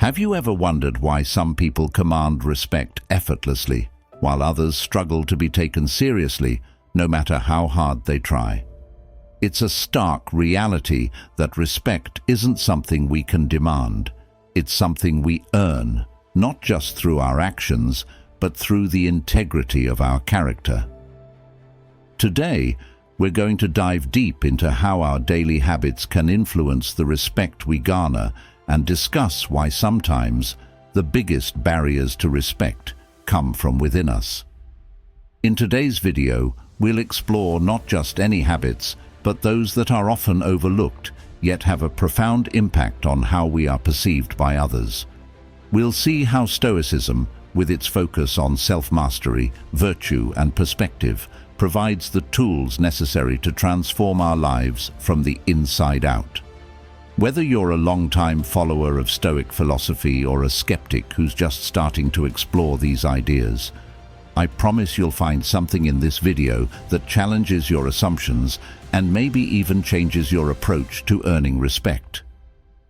Have you ever wondered why some people command respect effortlessly, while others struggle to be taken seriously, no matter how hard they try? It's a stark reality that respect isn't something we can demand. It's something we earn, not just through our actions, but through the integrity of our character. Today, we're going to dive deep into how our daily habits can influence the respect we garner and discuss why sometimes the biggest barriers to respect come from within us. In today's video, we'll explore not just any habits, but those that are often overlooked, yet have a profound impact on how we are perceived by others. We'll see how Stoicism, with its focus on self-mastery, virtue, and perspective, provides the tools necessary to transform our lives from the inside out. Whether you're a long-time follower of Stoic philosophy or a skeptic who's just starting to explore these ideas, I promise you'll find something in this video that challenges your assumptions and maybe even changes your approach to earning respect.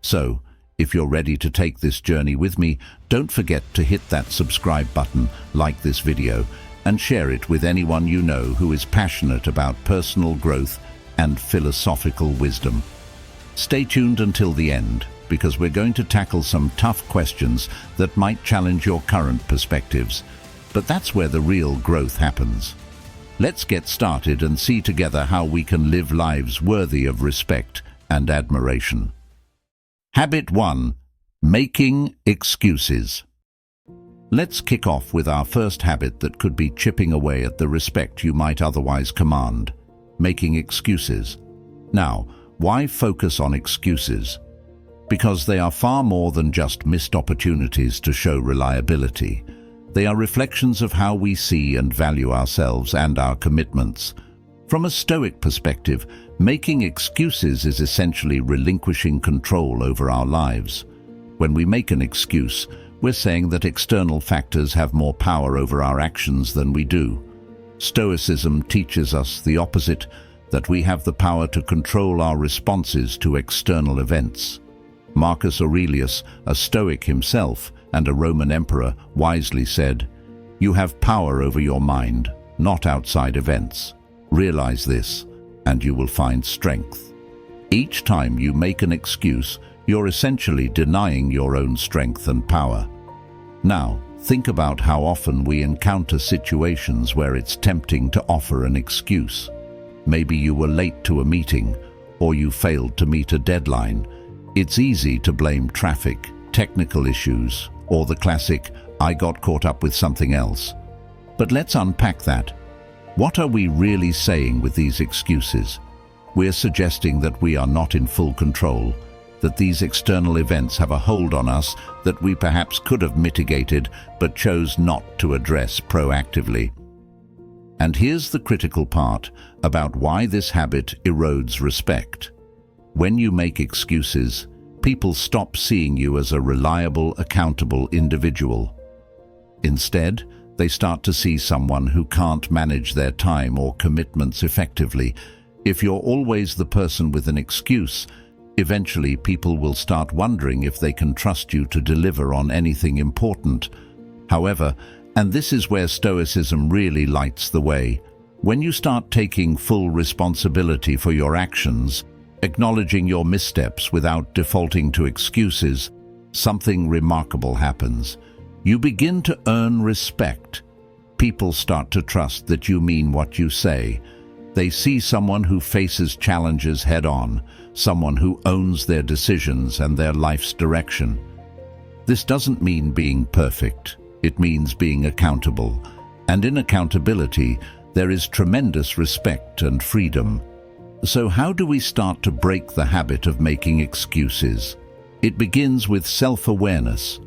So, if you're ready to take this journey with me, don't forget to hit that subscribe button, like this video, and share it with anyone you know who is passionate about personal growth and philosophical wisdom. Stay tuned until the end, because we're going to tackle some tough questions that might challenge your current perspectives. But that's where the real growth happens. Let's get started and see together how we can live lives worthy of respect and admiration. Habit 1. Making excuses. Let's kick off with our first habit that could be chipping away at the respect you might otherwise command: making excuses. Now, why focus on excuses? Because they are far more than just missed opportunities to show reliability. They are reflections of how we see and value ourselves and our commitments. From a Stoic perspective, making excuses is essentially relinquishing control over our lives. When we make an excuse, we're saying that external factors have more power over our actions than we do. Stoicism teaches us the opposite, that we have the power to control our responses to external events. Marcus Aurelius, a Stoic himself and a Roman emperor, wisely said, "You have power over your mind, not outside events. Realize this, and you will find strength." Each time you make an excuse, you're essentially denying your own strength and power. Now, think about how often we encounter situations where it's tempting to offer an excuse. Maybe you were late to a meeting, or you failed to meet a deadline. It's easy to blame traffic, technical issues, or the classic, "I got caught up with something else." But let's unpack that. What are we really saying with these excuses? We're suggesting that we are not in full control, that these external events have a hold on us that we perhaps could have mitigated but chose not to address proactively. And here's the critical part about why this habit erodes respect. When you make excuses, people stop seeing you as a reliable, accountable individual. Instead, they start to see someone who can't manage their time or commitments effectively. If you're always the person with an excuse, eventually people will start wondering if they can trust you to deliver on anything important. However, and this is where Stoicism really lights the way, when you start taking full responsibility for your actions, acknowledging your missteps without defaulting to excuses, something remarkable happens. You begin to earn respect. People start to trust that you mean what you say. They see someone who faces challenges head-on, someone who owns their decisions and their life's direction. This doesn't mean being perfect. It means being accountable. And in accountability, there is tremendous respect and freedom. So how do we start to break the habit of making excuses? It begins with self-awareness.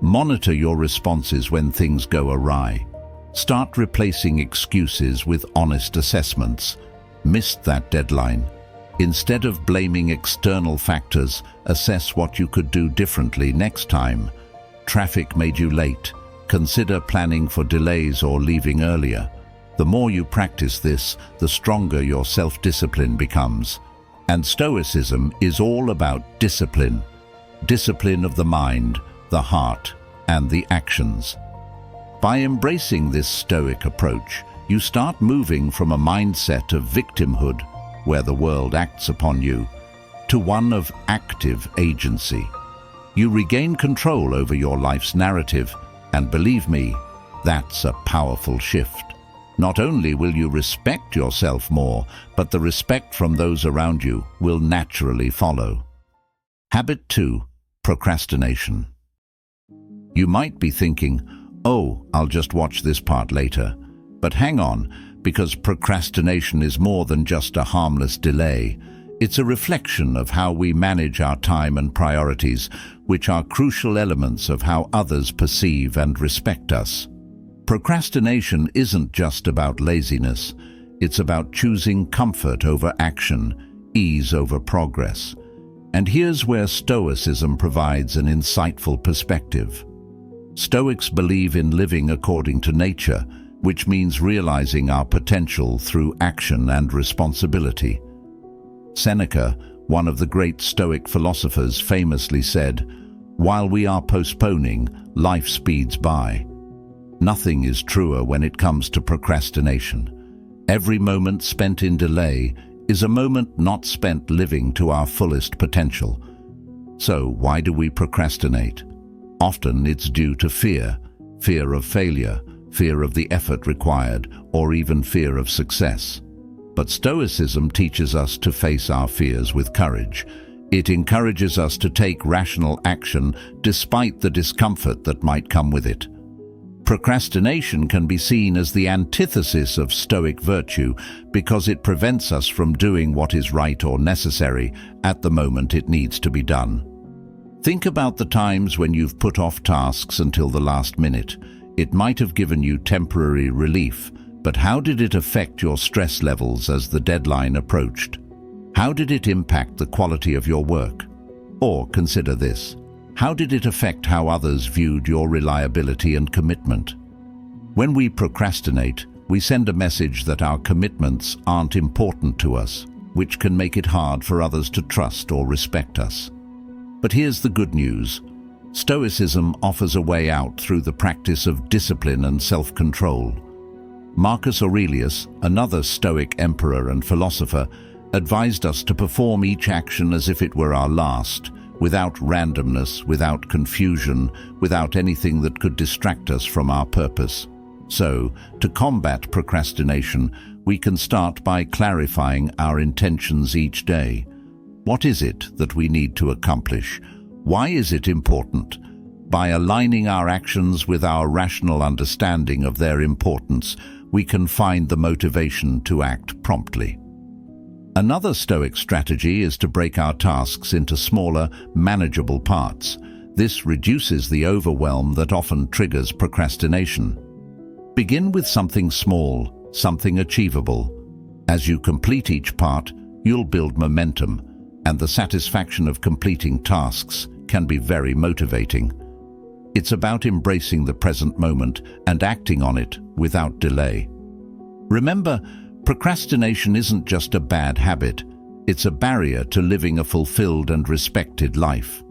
Monitor your responses when things go awry. Start replacing excuses with honest assessments. Missed that deadline. Instead of blaming external factors, assess what you could do differently next time. Traffic made you late. Consider planning for delays or leaving earlier. The more you practice this, the stronger your self-discipline becomes. And Stoicism is all about discipline. Discipline of the mind, the heart, and the actions. By embracing this Stoic approach, you start moving from a mindset of victimhood, where the world acts upon you, to one of active agency. You regain control over your life's narrative, and believe me, that's a powerful shift. Not only will you respect yourself more, but the respect from those around you will naturally follow. Habit 2. Procrastination. You might be thinking, "Oh, I'll just watch this part later." But hang on, because procrastination is more than just a harmless delay. It's a reflection of how we manage our time and priorities, which are crucial elements of how others perceive and respect us. Procrastination isn't just about laziness. It's about choosing comfort over action, ease over progress. And here's where Stoicism provides an insightful perspective. Stoics believe in living according to nature, which means realizing our potential through action and responsibility. Seneca, one of the great Stoic philosophers, famously said, "While we are postponing, life speeds by." Nothing is truer when it comes to procrastination. Every moment spent in delay is a moment not spent living to our fullest potential. So why do we procrastinate? Often it's due to fear of failure, fear of the effort required, or even fear of success. But Stoicism teaches us to face our fears with courage. It encourages us to take rational action despite the discomfort that might come with it. Procrastination can be seen as the antithesis of Stoic virtue because it prevents us from doing what is right or necessary at the moment it needs to be done. Think about the times when you've put off tasks until the last minute. It might have given you temporary relief, but how did it affect your stress levels as the deadline approached? How did it impact the quality of your work? Or consider this. How did it affect how others viewed your reliability and commitment? When we procrastinate, we send a message that our commitments aren't important to us, which can make it hard for others to trust or respect us. But here's the good news. Stoicism offers a way out through the practice of discipline and self-control. Marcus Aurelius, another Stoic emperor and philosopher, advised us to perform each action as if it were our last, without randomness, without confusion, without anything that could distract us from our purpose. So, to combat procrastination, we can start by clarifying our intentions each day. What is it that we need to accomplish? Why is it important? By aligning our actions with our rational understanding of their importance, we can find the motivation to act promptly. Another Stoic strategy is to break our tasks into smaller, manageable parts. This reduces the overwhelm that often triggers procrastination. Begin with something small, something achievable. As you complete each part, you'll build momentum, and the satisfaction of completing tasks can be very motivating. It's about embracing the present moment and acting on it without delay. Remember, procrastination isn't just a bad habit. It's a barrier to living a fulfilled and respected life.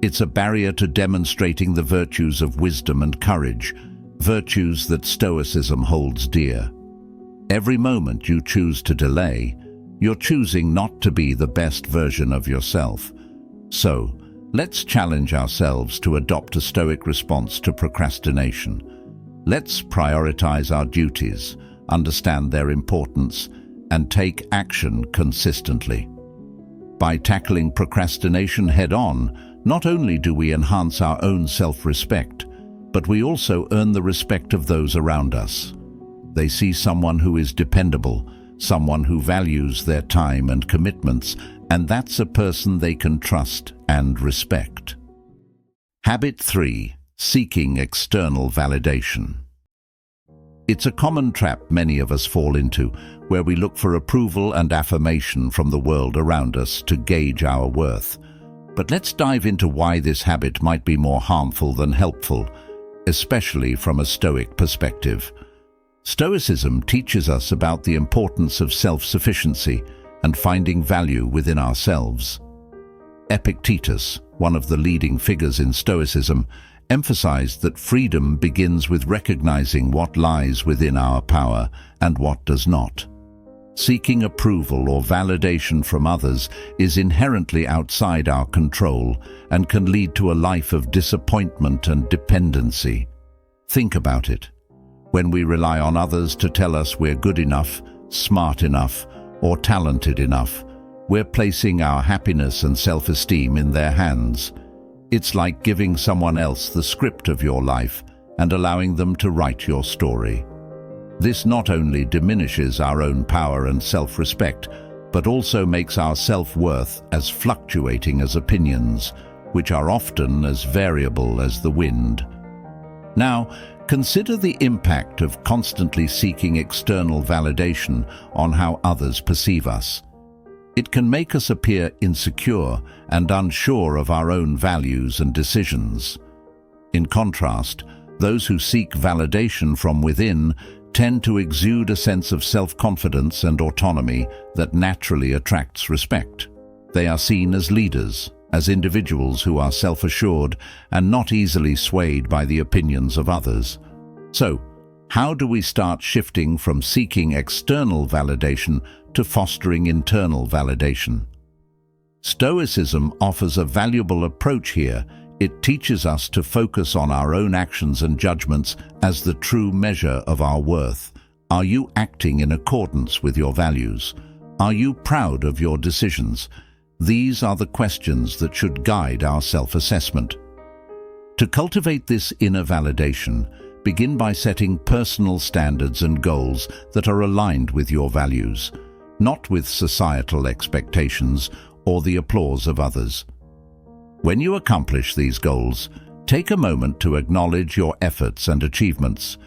It's a barrier to demonstrating the virtues of wisdom and courage, virtues that Stoicism holds dear. Every moment you choose to delay, you're choosing not to be the best version of yourself. So, let's challenge ourselves to adopt a Stoic response to procrastination. Let's prioritize our duties, understand their importance, and take action consistently. By tackling procrastination head-on, not only do we enhance our own self-respect, but we also earn the respect of those around us. They see someone who is dependable, someone who values their time and commitments, and that's a person they can trust and respect. Habit 3. Seeking external validation. It's a common trap many of us fall into, where we look for approval and affirmation from the world around us to gauge our worth. But let's dive into why this habit might be more harmful than helpful, especially from a Stoic perspective. Stoicism teaches us about the importance of self-sufficiency and finding value within ourselves. Epictetus, one of the leading figures in Stoicism, emphasized that freedom begins with recognizing what lies within our power and what does not. Seeking approval or validation from others is inherently outside our control and can lead to a life of disappointment and dependency. Think about it. When we rely on others to tell us we're good enough, smart enough, or talented enough, we're placing our happiness and self-esteem in their hands. It's like giving someone else the script of your life and allowing them to write your story. This not only diminishes our own power and self-respect, but also makes our self-worth as fluctuating as opinions, which are often as variable as the wind. Now, consider the impact of constantly seeking external validation on how others perceive us. It can make us appear insecure and unsure of our own values and decisions. In contrast, those who seek validation from within tend to exude a sense of self-confidence and autonomy that naturally attracts respect. They are seen as leaders, as individuals who are self-assured and not easily swayed by the opinions of others. So, how do we start shifting from seeking external validation to fostering internal validation? Stoicism offers a valuable approach here. It teaches us to focus on our own actions and judgments as the true measure of our worth. Are you acting in accordance with your values? Are you proud of your decisions? These are the questions that should guide our self-assessment. To cultivate this inner validation, begin by setting personal standards and goals that are aligned with your values, not with societal expectations or the applause of others. When you accomplish these goals, take a moment to acknowledge your efforts and achievements.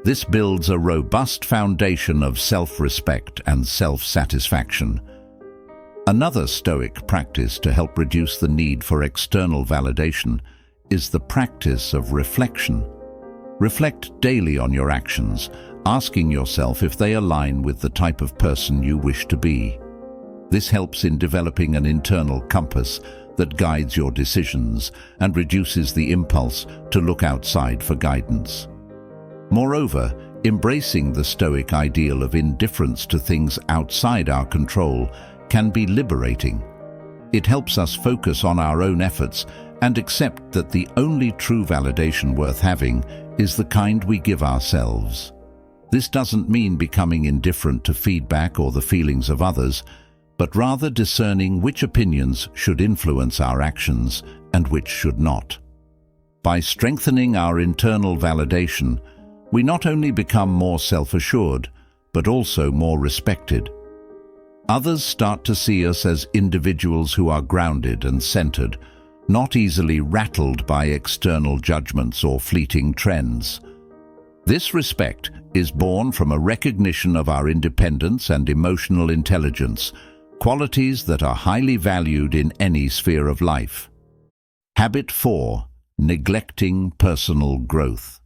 This builds a robust foundation of self-respect and self-satisfaction. Another Stoic practice to help reduce the need for external validation is the practice of reflection. Reflect daily on your actions, asking yourself if they align with the type of person you wish to be. This helps in developing an internal compass that guides your decisions and reduces the impulse to look outside for guidance. Moreover, embracing the Stoic ideal of indifference to things outside our control can be liberating. It helps us focus on our own efforts and accept that the only true validation worth having is the kind we give ourselves. This doesn't mean becoming indifferent to feedback or the feelings of others, but rather discerning which opinions should influence our actions and which should not. By strengthening our internal validation, we not only become more self-assured, but also more respected. Others start to see us as individuals who are grounded and centered, not easily rattled by external judgments or fleeting trends. This respect is born from a recognition of our independence and emotional intelligence, qualities that are highly valued in any sphere of life. Habit 4. Neglecting personal growth.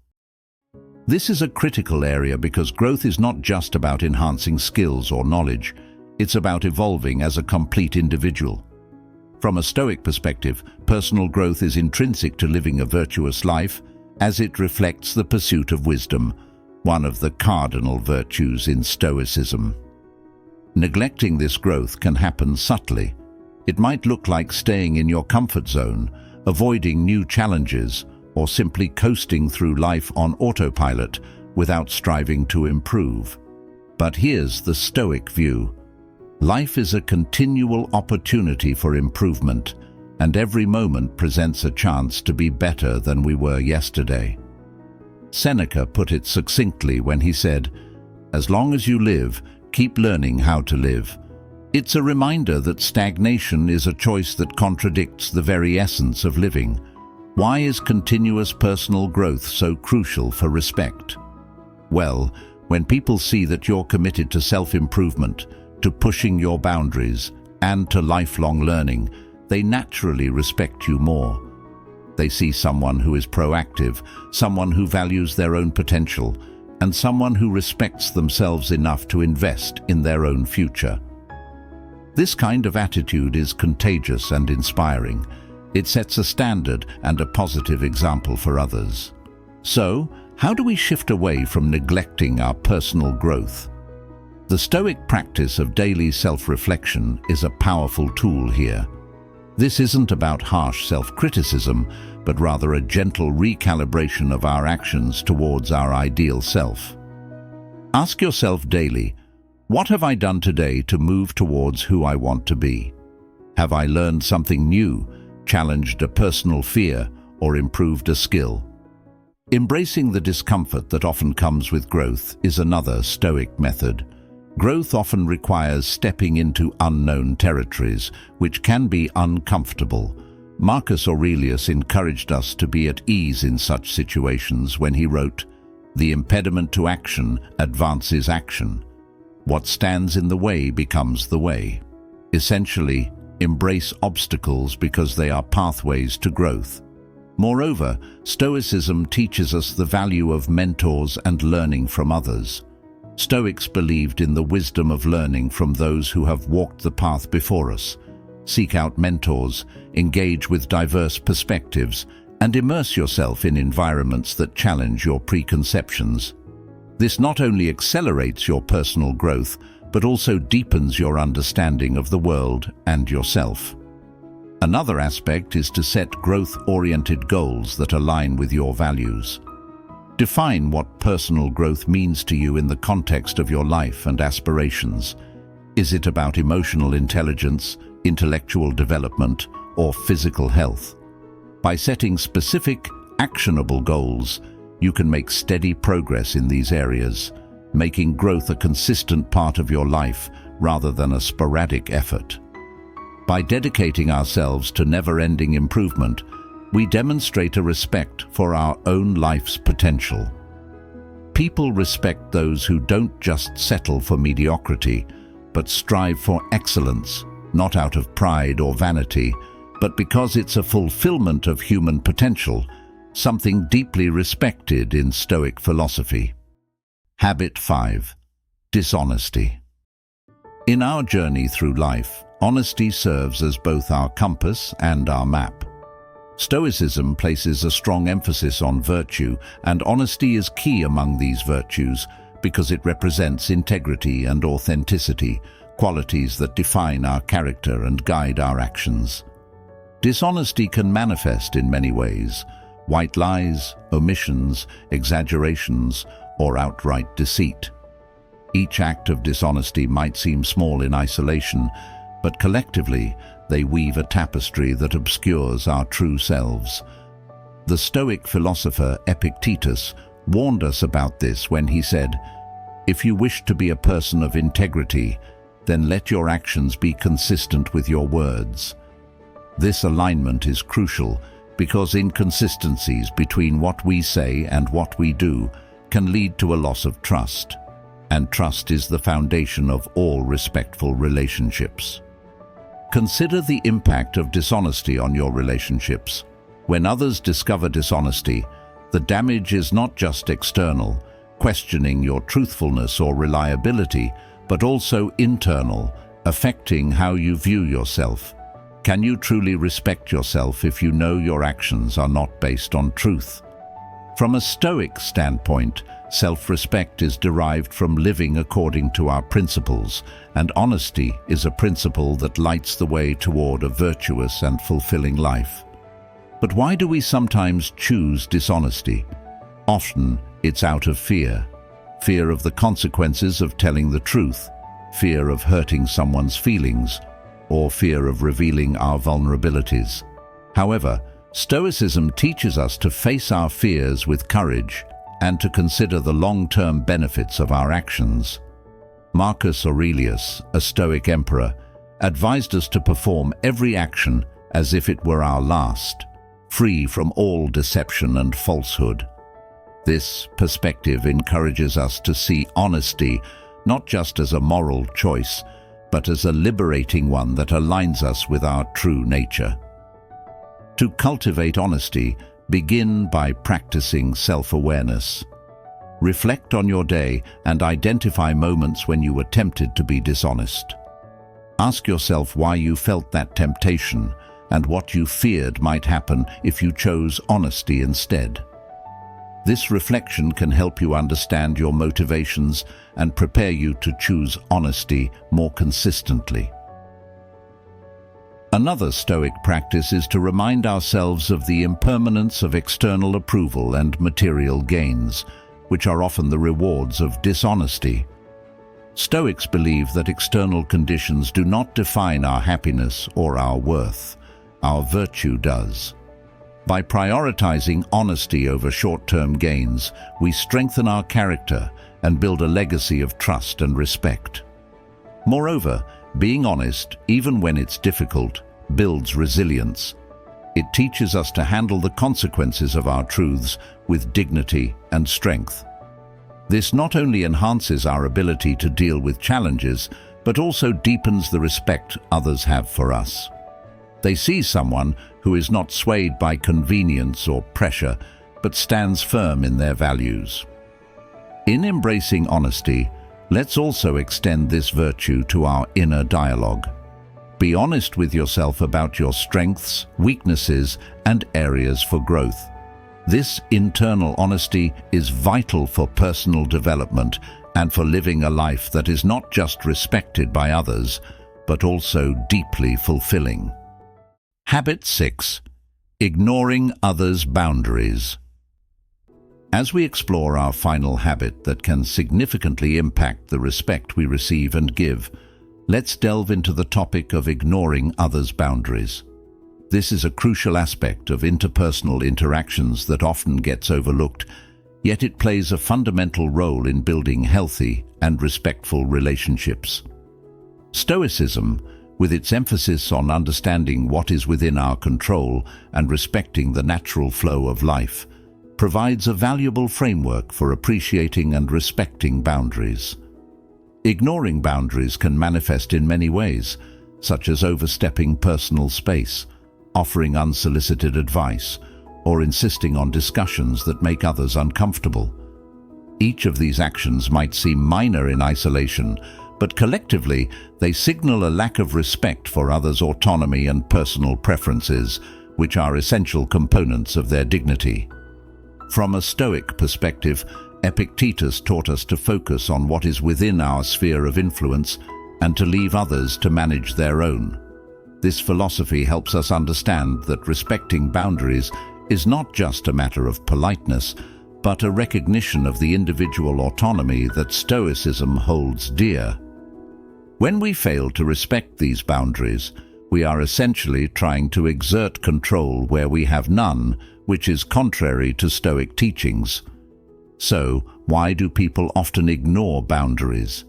This is a critical area because growth is not just about enhancing skills or knowledge. It's about evolving as a complete individual. From a Stoic perspective, personal growth is intrinsic to living a virtuous life, as it reflects the pursuit of wisdom, one of the cardinal virtues in Stoicism. Neglecting this growth can happen subtly. It might look like staying in your comfort zone, avoiding new challenges, or simply coasting through life on autopilot without striving to improve. But here's the Stoic view. Life is a continual opportunity for improvement, and every moment presents a chance to be better than we were yesterday. Seneca put it succinctly when he said, "As long as you live, keep learning how to live." It's a reminder that stagnation is a choice that contradicts the very essence of living. Why is continuous personal growth so crucial for respect? Well, when people see that you're committed to self-improvement, to pushing your boundaries, and to lifelong learning, they naturally respect you more. They see someone who is proactive, someone who values their own potential, and someone who respects themselves enough to invest in their own future. This kind of attitude is contagious and inspiring. It sets a standard and a positive example for others. So, how do we shift away from neglecting our personal growth? The Stoic practice of daily self-reflection is a powerful tool here. This isn't about harsh self-criticism, but rather a gentle recalibration of our actions towards our ideal self. Ask yourself daily, what have I done today to move towards who I want to be? Have I learned something new, challenged a personal fear, or improved a skill? Embracing the discomfort that often comes with growth is another Stoic method. Growth often requires stepping into unknown territories, which can be uncomfortable. Marcus Aurelius encouraged us to be at ease in such situations when he wrote, "The impediment to action advances action. What stands in the way becomes the way." Essentially, embrace obstacles because they are pathways to growth. Moreover, Stoicism teaches us the value of mentors and learning from others. Stoics believed in the wisdom of learning from those who have walked the path before us. Seek out mentors, engage with diverse perspectives, and immerse yourself in environments that challenge your preconceptions. This not only accelerates your personal growth, but also deepens your understanding of the world and yourself. Another aspect is to set growth-oriented goals that align with your values. Define what personal growth means to you in the context of your life and aspirations. Is it about emotional intelligence, intellectual development, or physical health? By setting specific, actionable goals, you can make steady progress in these areas, making growth a consistent part of your life rather than a sporadic effort. By dedicating ourselves to never-ending improvement, we demonstrate a respect for our own life's potential. People respect those who don't just settle for mediocrity, but strive for excellence, not out of pride or vanity, but because it's a fulfillment of human potential, something deeply respected in Stoic philosophy. Habit 5. Dishonesty. In our journey through life, honesty serves as both our compass and our map. Stoicism places a strong emphasis on virtue, and honesty is key among these virtues because it represents integrity and authenticity, qualities that define our character and guide our actions. Dishonesty can manifest in many ways: white lies, omissions, exaggerations, or outright deceit. Each act of dishonesty might seem small in isolation, but collectively, they weave a tapestry that obscures our true selves. The Stoic philosopher Epictetus warned us about this when he said, "If you wish to be a person of integrity, then let your actions be consistent with your words." This alignment is crucial because inconsistencies between what we say and what we do can lead to a loss of trust, and trust is the foundation of all respectful relationships. Consider the impact of dishonesty on your relationships. When others discover dishonesty, the damage is not just external, questioning your truthfulness or reliability, but also internal, affecting how you view yourself. Can you truly respect yourself if you know your actions are not based on truth? From a Stoic standpoint, self-respect is derived from living according to our principles, and honesty is a principle that lights the way toward a virtuous and fulfilling life. But why do we sometimes choose dishonesty? Often, it's out of fear. Fear of the consequences of telling the truth, fear of hurting someone's feelings, or fear of revealing our vulnerabilities. However, Stoicism teaches us to face our fears with courage and to consider the long-term benefits of our actions. Marcus Aurelius, a Stoic emperor, advised us to perform every action as if it were our last, free from all deception and falsehood. This perspective encourages us to see honesty not just as a moral choice, but as a liberating one that aligns us with our true nature. To cultivate honesty, begin by practicing self-awareness. Reflect on your day and identify moments when you were tempted to be dishonest. Ask yourself why you felt that temptation and what you feared might happen if you chose honesty instead. This reflection can help you understand your motivations and prepare you to choose honesty more consistently. Another Stoic practice is to remind ourselves of the impermanence of external approval and material gains, which are often the rewards of dishonesty. Stoics believe that external conditions do not define our happiness or our worth. Our virtue does. By prioritizing honesty over short-term gains, we strengthen our character and build a legacy of trust and respect. Moreover, being honest, even when it's difficult, builds resilience. It teaches us to handle the consequences of our truths with dignity and strength. This not only enhances our ability to deal with challenges, but also deepens the respect others have for us. They see someone who is not swayed by convenience or pressure, but stands firm in their values. In embracing honesty, let's also extend this virtue to our inner dialogue. Be honest with yourself about your strengths, weaknesses, and areas for growth. This internal honesty is vital for personal development and for living a life that is not just respected by others, but also deeply fulfilling. Habit 6. Ignoring others' boundaries. As we explore our final habit that can significantly impact the respect we receive and give, let's delve into the topic of ignoring others' boundaries. This is a crucial aspect of interpersonal interactions that often gets overlooked, yet it plays a fundamental role in building healthy and respectful relationships. Stoicism, with its emphasis on understanding what is within our control and respecting the natural flow of life, provides a valuable framework for appreciating and respecting boundaries. Ignoring boundaries can manifest in many ways, such as overstepping personal space, offering unsolicited advice, or insisting on discussions that make others uncomfortable. Each of these actions might seem minor in isolation, but collectively they signal a lack of respect for others' autonomy and personal preferences, which are essential components of their dignity. From a Stoic perspective, Epictetus taught us to focus on what is within our sphere of influence and to leave others to manage their own. This philosophy helps us understand that respecting boundaries is not just a matter of politeness, but a recognition of the individual autonomy that Stoicism holds dear. When we fail to respect these boundaries, we are essentially trying to exert control where we have none, which is contrary to Stoic teachings. So, why do people often ignore boundaries?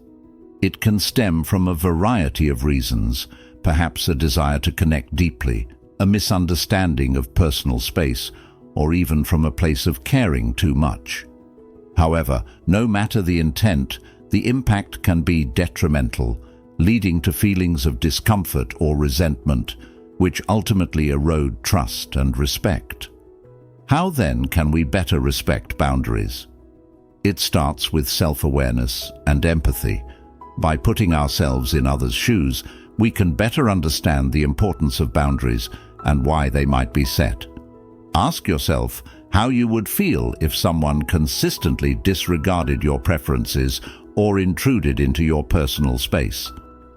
It can stem from a variety of reasons, perhaps a desire to connect deeply, a misunderstanding of personal space, or even from a place of caring too much. However, no matter the intent, the impact can be detrimental, leading to feelings of discomfort or resentment, which ultimately erode trust and respect. How then can we better respect boundaries? It starts with self-awareness and empathy. By putting ourselves in others' shoes, we can better understand the importance of boundaries and why they might be set. Ask yourself how you would feel if someone consistently disregarded your preferences or intruded into your personal space.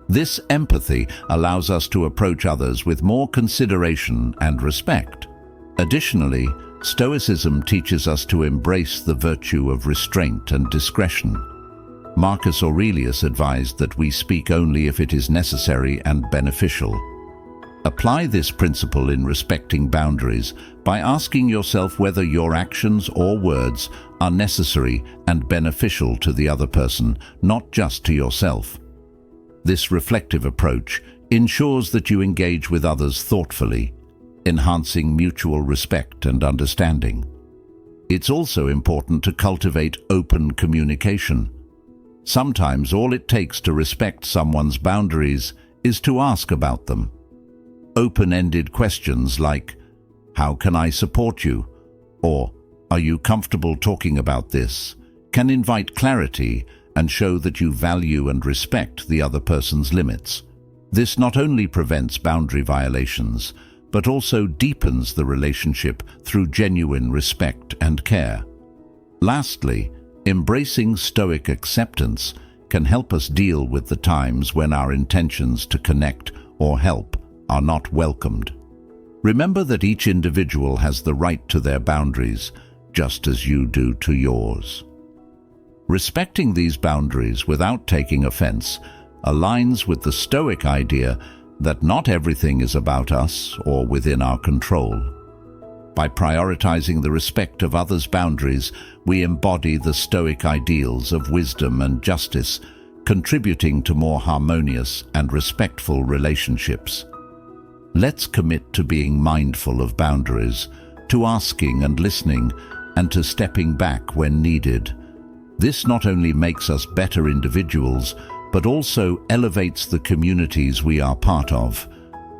This empathy allows us to approach others with more consideration and respect. Additionally, Stoicism teaches us to embrace the virtue of restraint and discretion. Marcus Aurelius advised that we speak only if it is necessary and beneficial. Apply this principle in respecting boundaries by asking yourself whether your actions or words are necessary and beneficial to the other person, not just to yourself. This reflective approach ensures that you engage with others thoughtfully, enhancing mutual respect and understanding. It's also important to cultivate open communication. Sometimes all it takes to respect someone's boundaries is to ask about them. Open-ended questions like, "How can I support you?" or "Are you comfortable talking about this?" can invite clarity and show that you value and respect the other person's limits. This not only prevents boundary violations, but also deepens the relationship through genuine respect and care. Lastly, embracing Stoic acceptance can help us deal with the times when our intentions to connect or help are not welcomed. Remember that each individual has the right to their boundaries, just as you do to yours. Respecting these boundaries without taking offense aligns with the Stoic idea that not everything is about us or within our control. By prioritizing the respect of others' boundaries, we embody the Stoic ideals of wisdom and justice, contributing to more harmonious and respectful relationships. Let's commit to being mindful of boundaries, to asking and listening, and to stepping back when needed. This not only makes us better individuals, but also elevates the communities we are part of.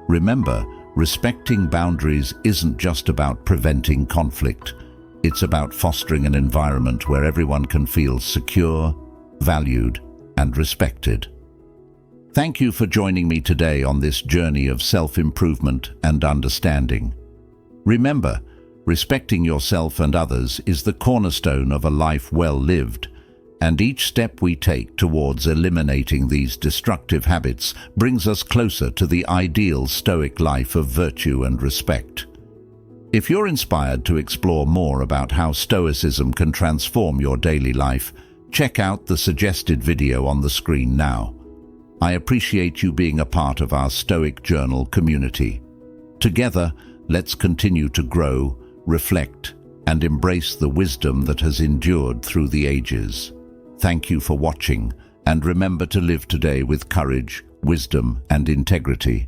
Remember, respecting boundaries isn't just about preventing conflict. It's about fostering an environment where everyone can feel secure, valued, and respected. Thank you for joining me today on this journey of self-improvement and understanding. Remember, respecting yourself and others is the cornerstone of a life well lived, and each step we take towards eliminating these destructive habits brings us closer to the ideal Stoic life of virtue and respect. If you're inspired to explore more about how Stoicism can transform your daily life, check out the suggested video on the screen now. I appreciate you being a part of our Stoic Journal community. Together, let's continue to grow, reflect, and embrace the wisdom that has endured through the ages. Thank you for watching, and remember to live today with courage, wisdom, and integrity.